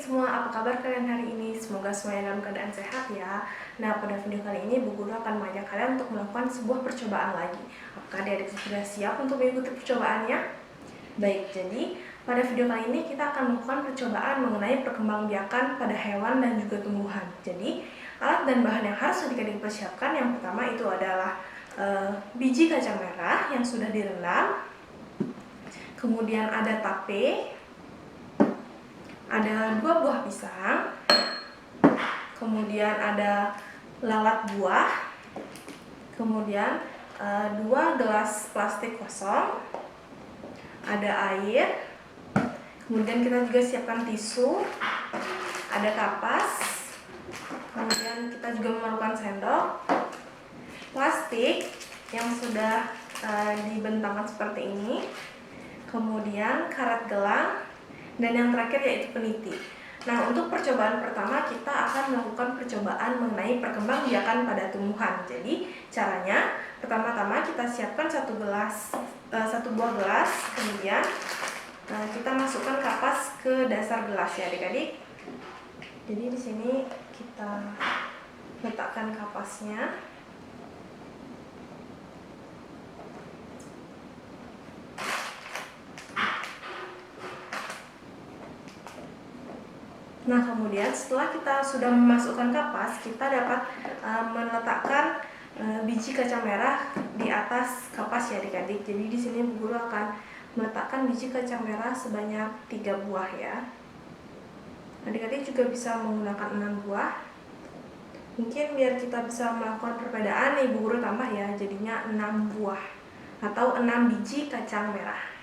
semua, apa kabar kalian hari ini? Semoga semuanya dalam keadaan sehat ya. Nah, pada video kali ini Bu Guru akan mengajak kalian untuk melakukan sebuah percobaan lagi. Apakah adik-adik sudah siap untuk mengikuti percobaannya? Baik, jadi pada video kali ini kita akan melakukan percobaan mengenai perkembangbiakan pada hewan dan juga tumbuhan. Jadi, alat dan bahan yang harus adik-adik persiapkan yang pertama itu adalah biji kacang merah yang sudah direndam. Kemudian ada tape, ada 2 buah pisang, kemudian ada lalat buah, kemudian 2 gelas plastik kosong, ada air, kemudian kita juga siapkan tisu, ada kapas, kemudian kita juga memerlukan sendok, plastik yang sudah dibentangkan seperti ini, kemudian karet gelang, dan yang terakhir yaitu peniti. Nah, untuk percobaan pertama kita akan melakukan percobaan mengenai perkembangbiakan pada tumbuhan. Jadi caranya pertama-tama kita siapkan satu buah gelas, kemudian kita masukkan kapas ke dasar gelas ya adik-adik. Jadi di sini kita letakkan kapasnya. Nah, kemudian setelah kita sudah memasukkan kapas, kita dapat meletakkan biji kacang merah di atas kapas ya adik-adik. Jadi di sini Bu Guru akan meletakkan biji kacang merah sebanyak 3 buah ya. Adik-adik juga bisa menggunakan 6 buah. Mungkin biar kita bisa melakukan perbedaan nih, Bu Guru tambah ya, jadinya 6 buah atau 6 biji kacang merah.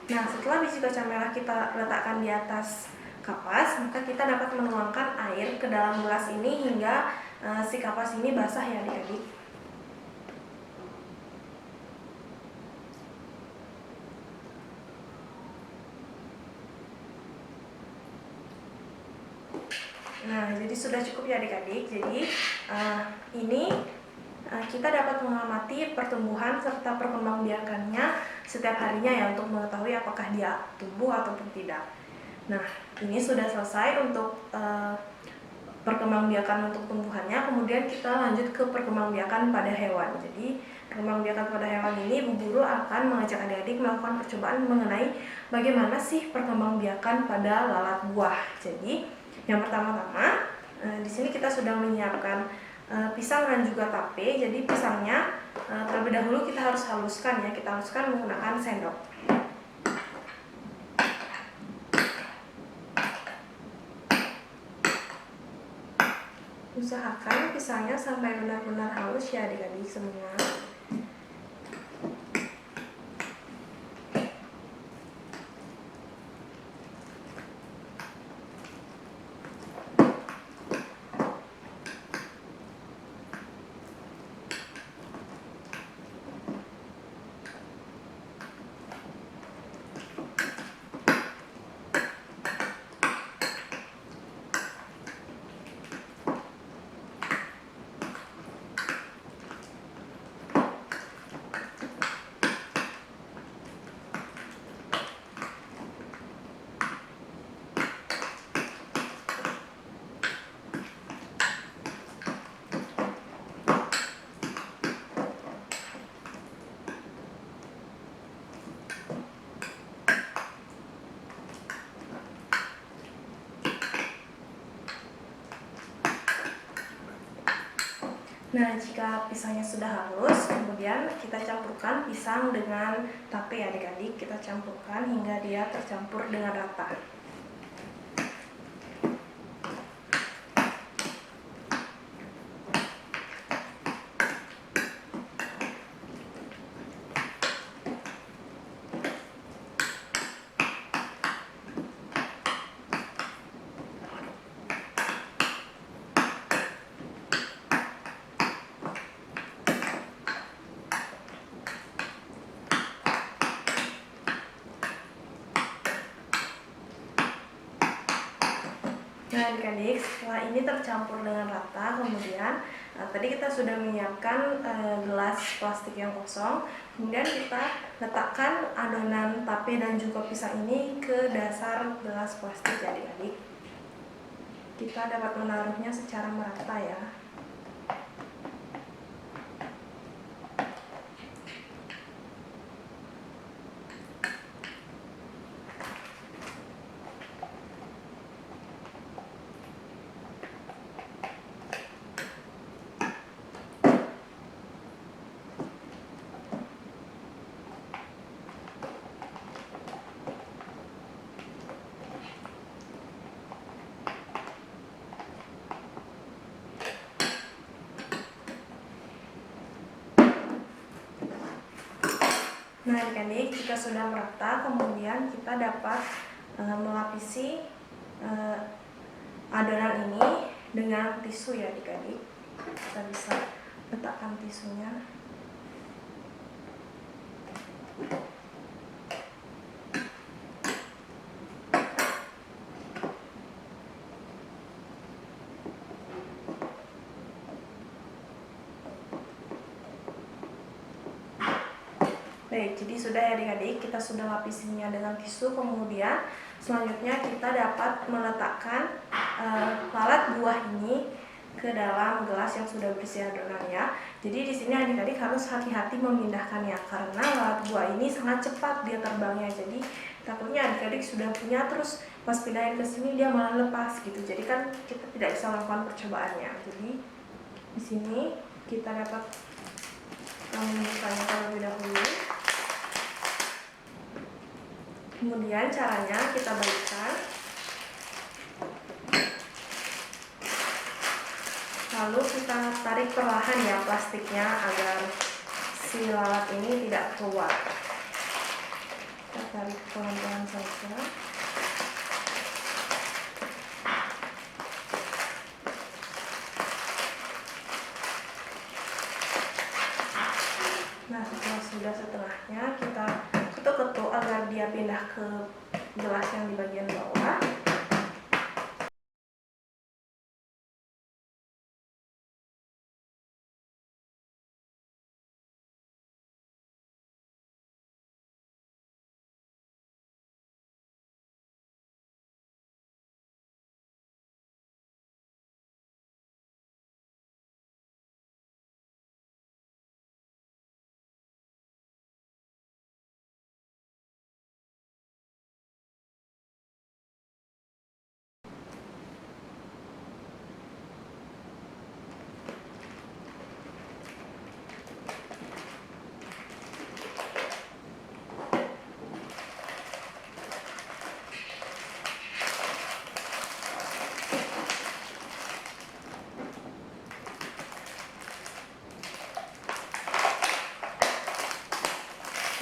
Nah, setelah biji kacang merah kita letakkan di atas kapas, maka kita dapat menuangkan air ke dalam gelas ini hingga si kapas ini basah ya adik-adik. Nah, jadi sudah cukup ya adik-adik. Jadi ini kita dapat mengamati pertumbuhan serta perkembangbiakannya setiap harinya ya untuk mengetahui apakah dia tumbuh ataupun tidak. Nah, ini sudah selesai untuk perkembangbiakan untuk tumbuhannya. Kemudian kita lanjut ke perkembangbiakan pada hewan. Jadi perkembangbiakan pada hewan ini Bu Guru akan mengajak adik-adik melakukan percobaan mengenai bagaimana sih perkembangbiakan pada lalat buah. Jadi yang pertama-tama di sini kita sudah menyiapkan pisang dan juga tape. Jadi pisangnya terlebih dahulu kita harus haluskan ya. Kita haluskan menggunakan sendok. Usahakan pisangnya sampai benar-benar halus ya adik-adik semua. Nah, jika pisangnya sudah halus, kemudian kita campurkan pisang dengan tape ya adik-adik. Kita campurkan hingga dia tercampur dengan rata. Nah adik-adik, setelah ini tercampur dengan rata, kemudian tadi kita sudah menyiapkan gelas plastik yang kosong. Kemudian kita letakkan adonan tape dan juga pisang ini ke dasar gelas plastik ya adik-adik. Kita dapat menaruhnya secara merata ya. Nah adik-adik, jika sudah merata, kemudian kita dapat melapisi adonan ini dengan tisu ya adik-adik. Kita bisa letakkan tisunya. Baik, jadi sudah ya adik-adik, kita sudah lapisinya dengan tisu. Kemudian selanjutnya kita dapat meletakkan lalat buah ini ke dalam gelas yang sudah berisi adonan ya. Jadi di sini adik-adik harus hati-hati memindahkannya karena lalat buah ini sangat cepat dia terbangnya. Jadi takutnya adik-adik sudah punya, terus pas pindahin ke sini dia malah lepas gitu. Jadi kan kita tidak bisa melakukan percobaannya. Jadi di sini kita dapat membukanya terlebih dahulu. Kemudian caranya kita balikkan, lalu kita tarik perlahan ya plastiknya agar si lalat ini tidak keluar. Kita tarik pelan-pelan saja. Nah setelah sudah setengahnya kita ketuk-ketuk agar dia pindah ke gelas yang di bagian bawah.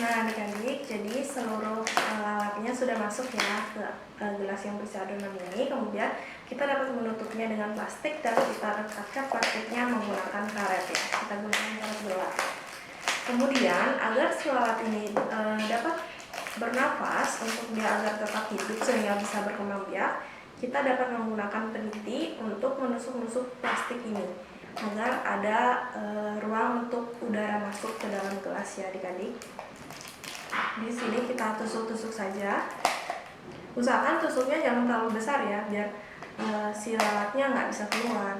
Nah adik-adik, jadi seluruh lalatnya sudah masuk ya ke gelas yang berisi adonan ini. Kemudian kita dapat menutupnya dengan plastik dan kita rekatkan plastiknya menggunakan karet ya. Kita gunakan karet gelap. Kemudian agar si lalat ini dapat bernafas untuk dia agar tetap hidup sehingga bisa berkembang biak, kita dapat menggunakan peniti untuk menusuk-nusuk plastik ini agar ada ruang untuk udara masuk ke dalam gelas ya adik-adik. Di sini kita tusuk-tusuk saja. Usahakan tusuknya jangan terlalu besar ya, biar si lalatnya nggak bisa keluar.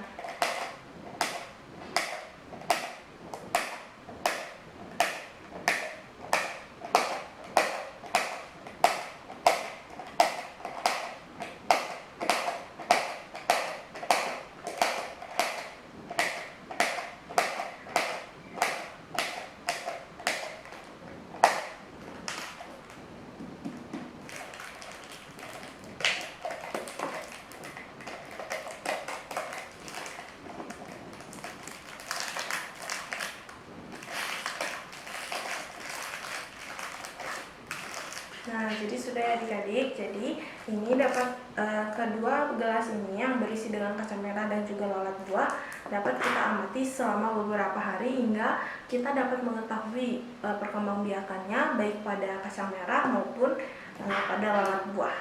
Nah, jadi sudah ya adik-adik. Jadi ini dapat kedua gelas ini yang berisi dengan kacang merah dan juga lalat buah dapat kita amati selama beberapa hari hingga kita dapat mengetahui perkembangbiakannya baik pada kacang merah maupun pada lalat buah.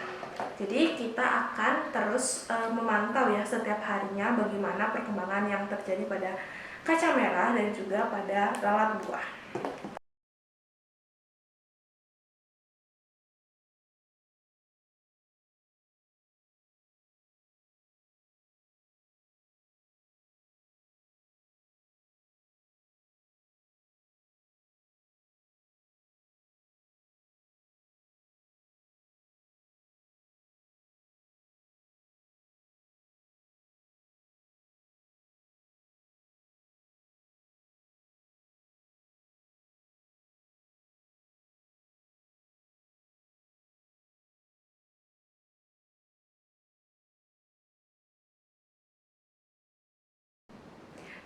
Jadi kita akan terus memantau ya setiap harinya bagaimana perkembangan yang terjadi pada kacang merah dan juga pada lalat buah.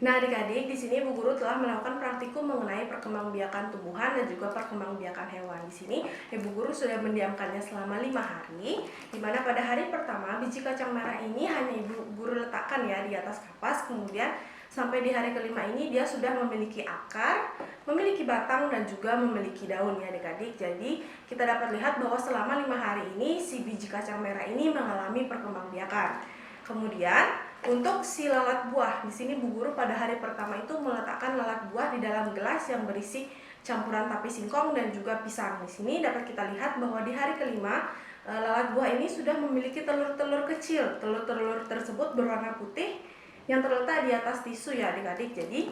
Nah, adik-adik, di sini Bu Guru telah melakukan praktikum mengenai perkembangbiakan tumbuhan dan juga perkembangbiakan hewan. Di sini, Ibu Guru sudah mendiamkannya selama 5 hari, di mana pada hari pertama biji kacang merah ini hanya Ibu Guru letakkan ya di atas kapas, kemudian sampai di hari kelima ini dia sudah memiliki akar, memiliki batang dan juga memiliki daun ya adik-adik. Jadi kita dapat lihat bahwa selama 5 hari ini si biji kacang merah ini mengalami perkembangbiakan. Kemudian untuk si lalat buah, di sini Bu Guru pada hari pertama itu meletakkan lalat buah di dalam gelas yang berisi campuran tape singkong dan juga pisang. Di sini dapat kita lihat bahwa di hari kelima lalat buah ini sudah memiliki telur-telur kecil. Telur-telur tersebut berwarna putih yang terletak di atas tisu ya adik-adik. Jadi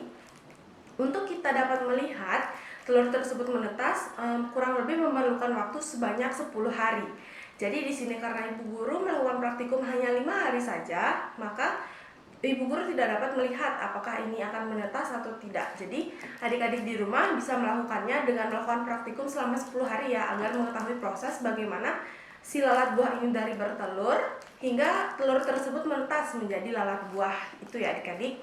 untuk kita dapat melihat telur tersebut menetas kurang lebih memerlukan waktu sebanyak 10 hari. Jadi di sini karena Ibu Guru melakukan praktikum hanya 5 hari saja, maka Ibu Guru tidak dapat melihat apakah ini akan menetas atau tidak. Jadi adik-adik di rumah bisa melakukannya dengan melakukan praktikum selama 10 hari ya, agar mengetahui proses bagaimana si lalat buah ini dari bertelur hingga telur tersebut menetas menjadi lalat buah. Itu ya adik-adik.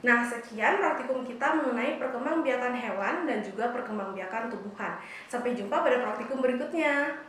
Nah, sekian praktikum kita mengenai perkembangbiakan hewan dan juga perkembangbiakan tumbuhan. Sampai jumpa pada praktikum berikutnya.